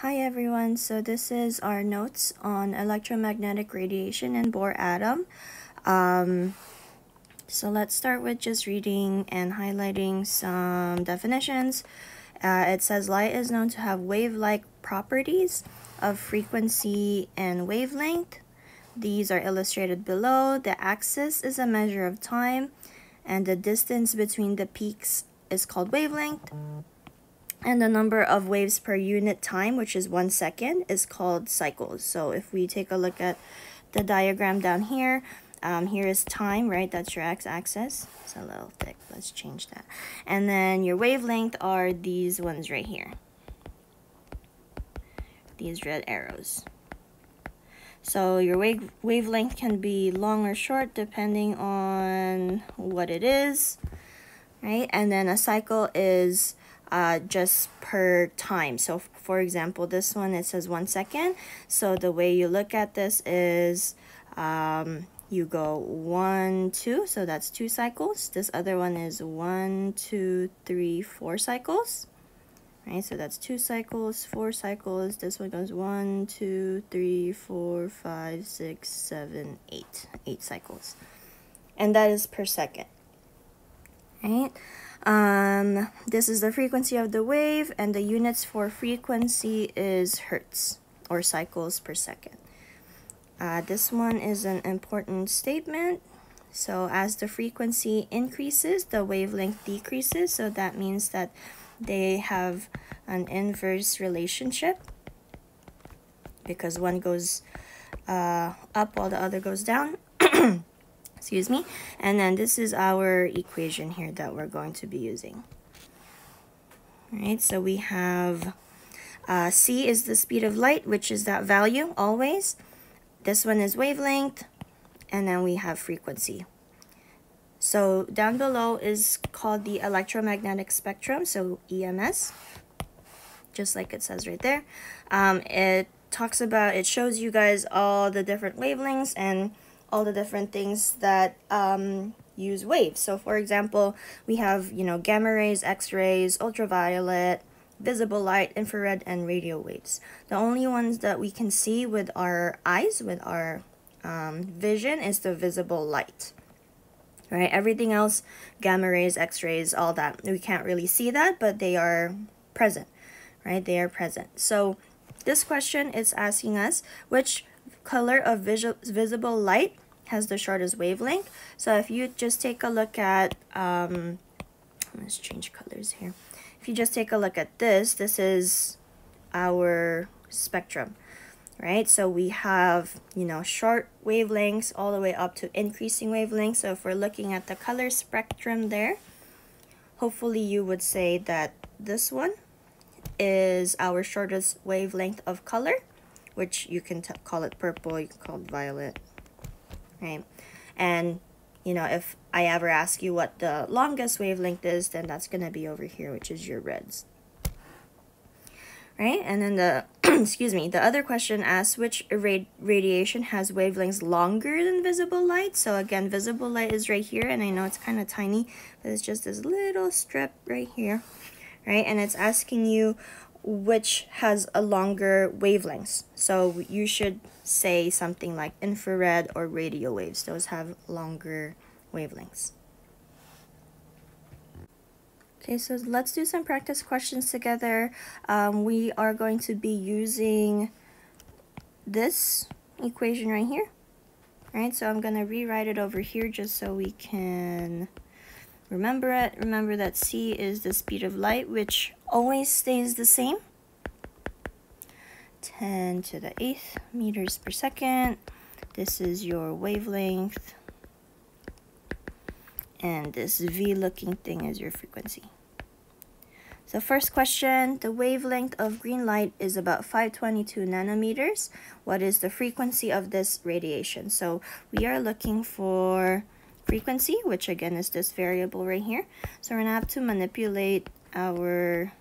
Hi everyone, so this is our notes on electromagnetic radiation and Bohr atom. So let's start with just reading and highlighting some definitions. It says light is known to have wave-like properties of frequency and wavelength. These are illustrated below. The axis is a measure of time, and the distance between the peaks is called wavelength. And the number of waves per unit time, which is 1 second, is called cycles. So if we take a look at the diagram down here, here is time, right? That's your x-axis. It's a little thick. Let's change that. And then your wavelength are these ones right here. These red arrows. So your wavelength can be long or short depending on what it is, right? And then a cycle is just per time. So for example, this one, it says 1 second. So the way you look at this is you go 1, 2, so that's 2 cycles. This other one is 1, 2, 3, 4 cycles. Right, so that's 2 cycles, 4 cycles. This one goes 1, 2, 3, 4, 5, 6, 7, 8. 8 cycles. And that is per second. Right? This is the frequency of the wave, and the units for frequency is hertz, or cycles per second. This one is an important statement. So as the frequency increases, the wavelength decreases. So that means that they have an inverse relationship, because one goes up while the other goes down. Excuse me. And then this is our equation here that we're going to be using. All right, so we have c is the speed of light, which is that value always. This one is wavelength, and then we have frequency. So down below is called the electromagnetic spectrum, so EMS, just like it says right there. It talks about, it shows you guys all the different wavelengths and all the different things that use waves. So for example, we have, gamma rays, X-rays, ultraviolet, visible light, infrared, and radio waves. The only ones that we can see with our eyes, with our vision, is the visible light. Right? Everything else, gamma rays, X-rays, all that, we can't really see that, but they are present, right? They are present. So this question is asking us which color of visible light has the shortest wavelength. So if you just take a look at, let's change colors here. If you just take a look at this, this is our spectrum, right? So we have, short wavelengths all the way up to increasing wavelengths. So if we're looking at the color spectrum there, hopefully you would say that this one is our shortest wavelength of color, which you can call it purple, you can call it violet, right? And, if I ever ask you what the longest wavelength is, then that's going to be over here, which is your reds. Right? And then the, excuse me, the other question asks which radiation has wavelengths longer than visible light. So again, visible light is right here, and I know it's kind of tiny, but it's just this little strip right here, right? And it's asking you which has a longer wavelengths. So you should say something like infrared or radio waves. Those have longer wavelengths. Okay, so let's do some practice questions together. We are going to be using this equation right here. Right, so I'm going to rewrite it over here just so we can remember it. Remember that c is the speed of light, which always stays the same. 10 to the 8th meters per second. This is your wavelength. And this V looking thing is your frequency. So first question, the wavelength of green light is about 522 nanometers. What is the frequency of this radiation? So we are looking for frequency, which again is this variable right here. So we're going to have to manipulate our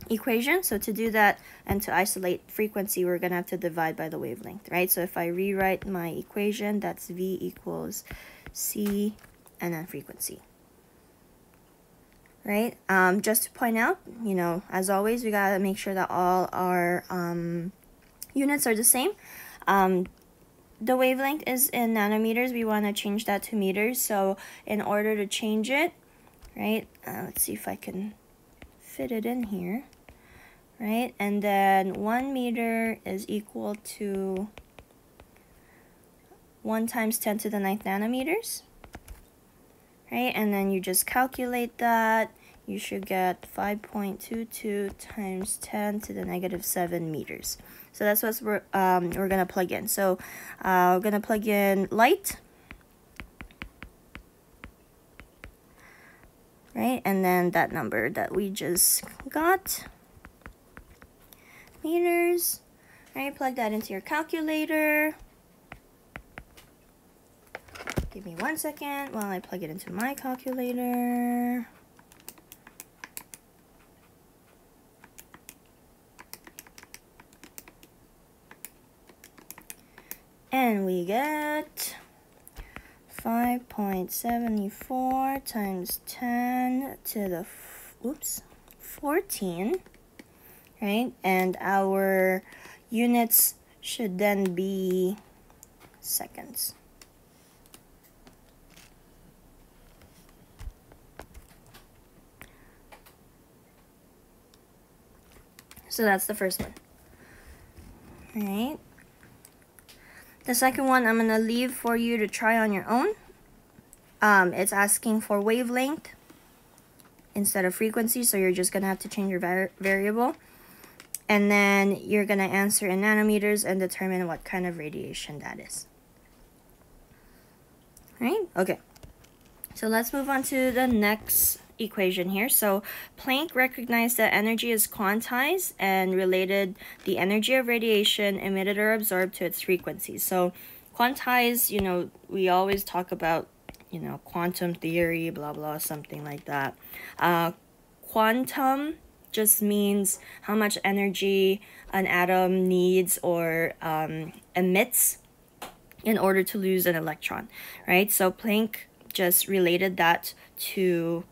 equation. So to do that and to isolate frequency, we're going to have to divide by the wavelength, right? So if I rewrite my equation, that's V equals C and then frequency. right? Just to point out, you know, as always, we gotta make sure that all our units are the same. The wavelength is in nanometers. We want to change that to meters. So in order to change it, right, let's see if I can fit it in here, right? And then 1 meter is equal to 1 times 10 to the 9th nanometers, right? And then you just calculate that. You should get 5.22 times 10 to the negative 7 meters. So that's what we're gonna plug in. So we're gonna plug in light, right? And then that number that we just got, meters, right? Plug that into your calculator. Give me 1 second while I plug it into my calculator. And we get 5.74 times 10 to the 14, right? And our units should then be seconds. So that's the first one, right? The second one I'm gonna leave for you to try on your own. It's asking for wavelength instead of frequency, so you're just gonna have to change your variable. And then you're gonna answer in nanometers and determine what kind of radiation that is. Right? Okay. So let's move on to the next equation here. So Planck recognized that energy is quantized and related the energy of radiation emitted or absorbed to its frequency. So quantized, you know, we always talk about, you know, quantum theory, blah, blah, something like that. Quantum just means how much energy an atom needs or emits in order to lose an electron, right? So Planck just related that to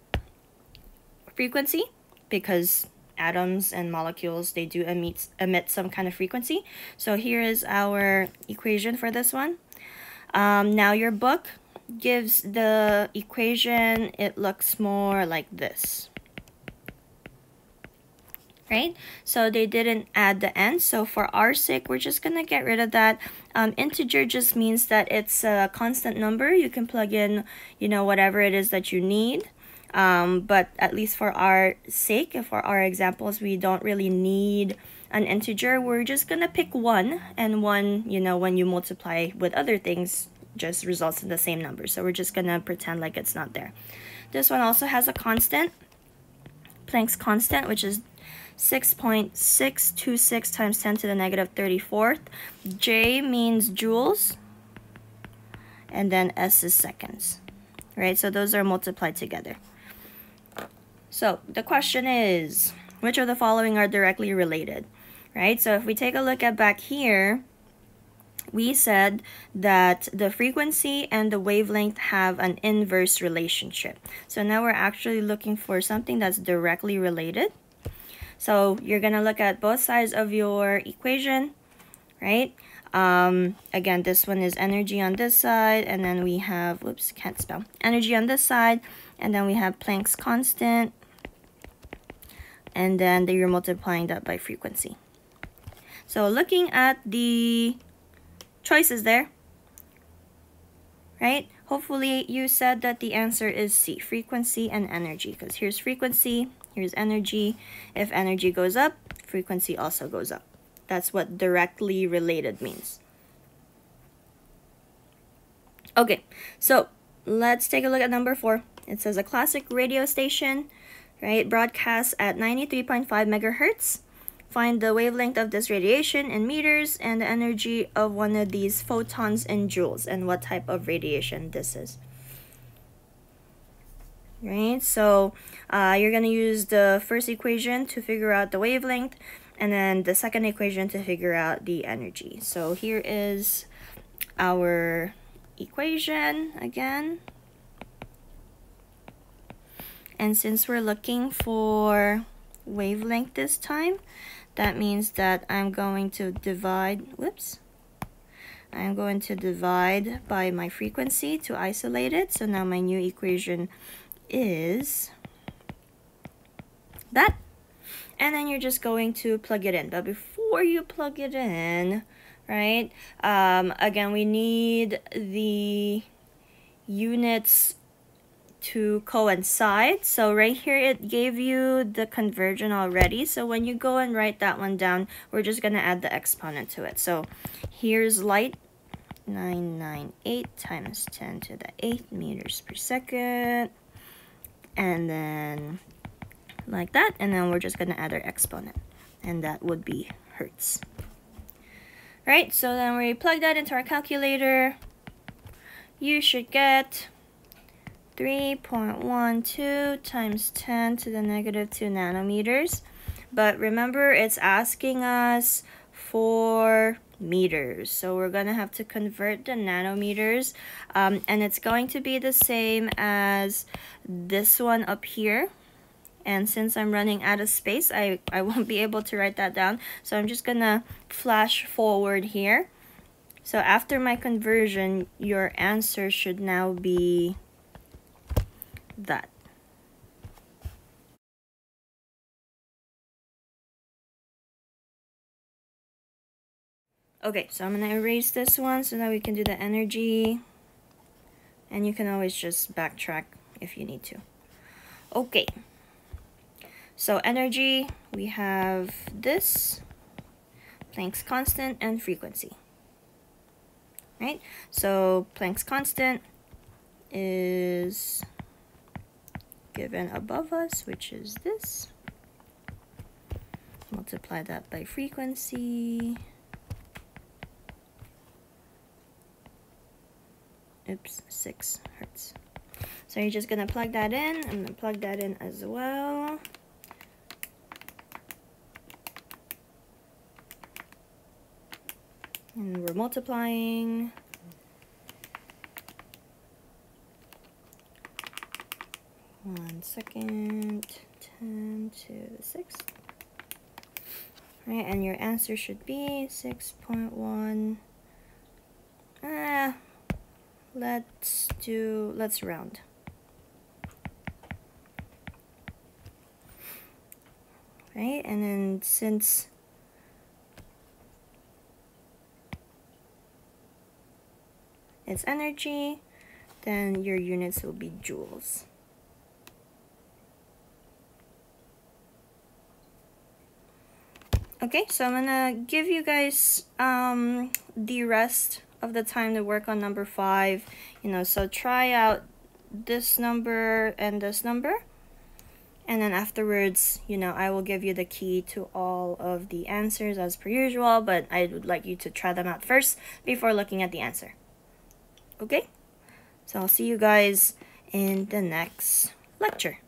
frequency because atoms and molecules, they do emit some kind of frequency. So here is our equation for this one. Now your book gives the equation, it looks more like this, right? So they didn't add the n, so for our sake we're just gonna get rid of that. Integer just means that it's a constant number. You can plug in, you know, whatever it is that you need. But at least for our sake, for our examples, we don't really need an integer. We're just gonna pick 1, and 1, you know, when you multiply with other things, just results in the same number. So we're just gonna pretend like it's not there. This one also has a constant, Planck's constant, which is 6.626 times 10 to the negative 34th. J means joules, and then S is seconds, right? So those are multiplied together. So the question is, which of the following are directly related, right? So if we take a look at back here, we said that the frequency and the wavelength have an inverse relationship. So now we're actually looking for something that's directly related. So you're gonna look at both sides of your equation, right? Again, this one is energy on this side, and then we have, whoops, can't spell, energy on this side, and then we have Planck's constant, and then you're multiplying that by frequency. So looking at the choices there, right? Hopefully you said that the answer is C, frequency and energy, because here's frequency, here's energy. If energy goes up, frequency also goes up. That's what directly related means. Okay, so let's take a look at number 4. It says a classic radio station, right, broadcasts at 93.5 megahertz. Find the wavelength of this radiation in meters and the energy of one of these photons in joules and what type of radiation this is. Right, so you're going to use the first equation to figure out the wavelength, and then the second equation to figure out the energy. So here is our equation again. And since we're looking for wavelength this time, that means that I'm going to divide, I'm going to divide by my frequency to isolate it. So now my new equation is that. And then you're just going to plug it in. But before you plug it in, right, again, we need the units to coincide. So right here, it gave you the conversion already. So when you go and write that one down, we're just going to add the exponent to it. So here's light, 998 times 10 to the 8 meters per second. And then like that. And then we're just going to add our exponent. And that would be hertz. Right, so then we plug that into our calculator. You should get 3.12 times 10 to the negative 2 nanometers. But remember, it's asking us for meters. So we're going to have to convert the nanometers. And it's going to be the same as this one up here. And since I'm running out of space, I won't be able to write that down. So I'm just going to flash forward here. So after my conversion, your answer should now be that. Okay, so I'm going to erase this one so that we can do the energy. And you can always just backtrack if you need to. Okay. So energy, we have this, Planck's constant, and frequency. Right? So Planck's constant is given above us, which is this. Multiply that by frequency. Oops, 6 hertz. So you're just gonna plug that in. I'm gonna plug that in as well. And we're multiplying. One second, 10 to the 6th. Right, and your answer should be 6.1. Let's round. Right, and then since it's energy, then your units will be joules. Okay, so I'm gonna give you guys the rest of the time to work on number 5. So try out this number and this number. And then afterwards, I will give you the key to all of the answers as per usual, but I would like you to try them out first before looking at the answer. Okay? So I'll see you guys in the next lecture.